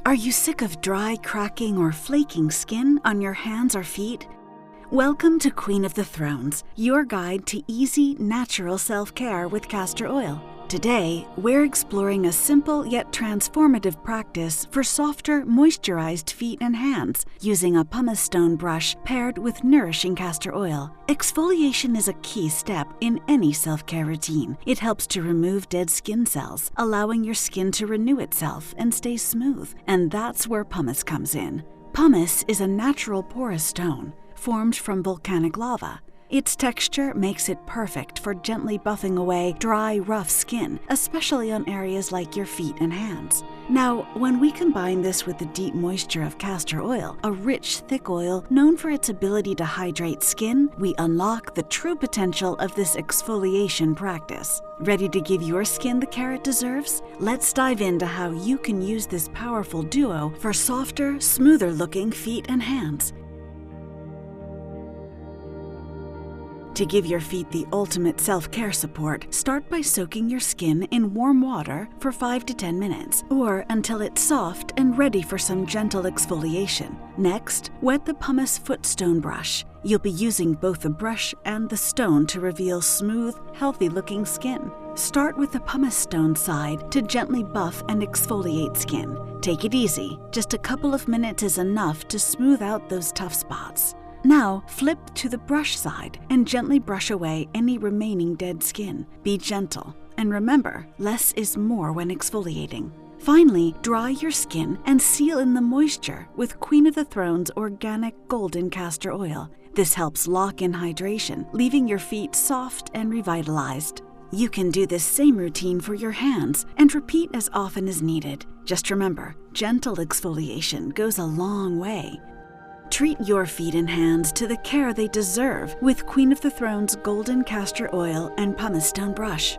Are you sick of dry, cracking, or flaking skin on your hands or feet? Welcome to Queen of the Thrones, your guide to easy, natural self-care with castor oil. Today, we're exploring a simple yet transformative practice for softer, moisturized feet and hands using a pumice stone brush paired with nourishing castor oil. Exfoliation is a key step in any self-care routine. It helps to remove dead skin cells, allowing your skin to renew itself and stay smooth. And that's where pumice comes in. Pumice is a natural porous stone formed from volcanic lava. Its texture makes it perfect for gently buffing away dry, rough skin, especially on areas like your feet and hands. Now, when we combine this with the deep moisture of castor oil, a rich, thick oil known for its ability to hydrate skin, we unlock the true potential of this exfoliation practice. Ready to give your skin the care it deserves? Let's dive into how you can use this powerful duo for softer, smoother-looking feet and hands. To give your feet the ultimate self-care support, start by soaking your skin in warm water for 5 to 10 minutes, or until it's soft and ready for some gentle exfoliation. Next, wet the pumice foot stone brush. You'll be using both the brush and the stone to reveal smooth, healthy-looking skin. Start with the pumice stone side to gently buff and exfoliate skin. Take it easy. Just a couple of minutes is enough to smooth out those tough spots. Now, flip to the brush side and gently brush away any remaining dead skin. Be gentle, and remember, less is more when exfoliating. Finally, dry your skin and seal in the moisture with Queen of the Thrones Organic Golden Castor Oil. This helps lock in hydration, leaving your feet soft and revitalized. You can do this same routine for your hands and repeat as often as needed. Just remember, gentle exfoliation goes a long way. Treat your feet and hands to the care they deserve with Queen of the Thrones Golden Castor Oil and Pumice Stone Brush.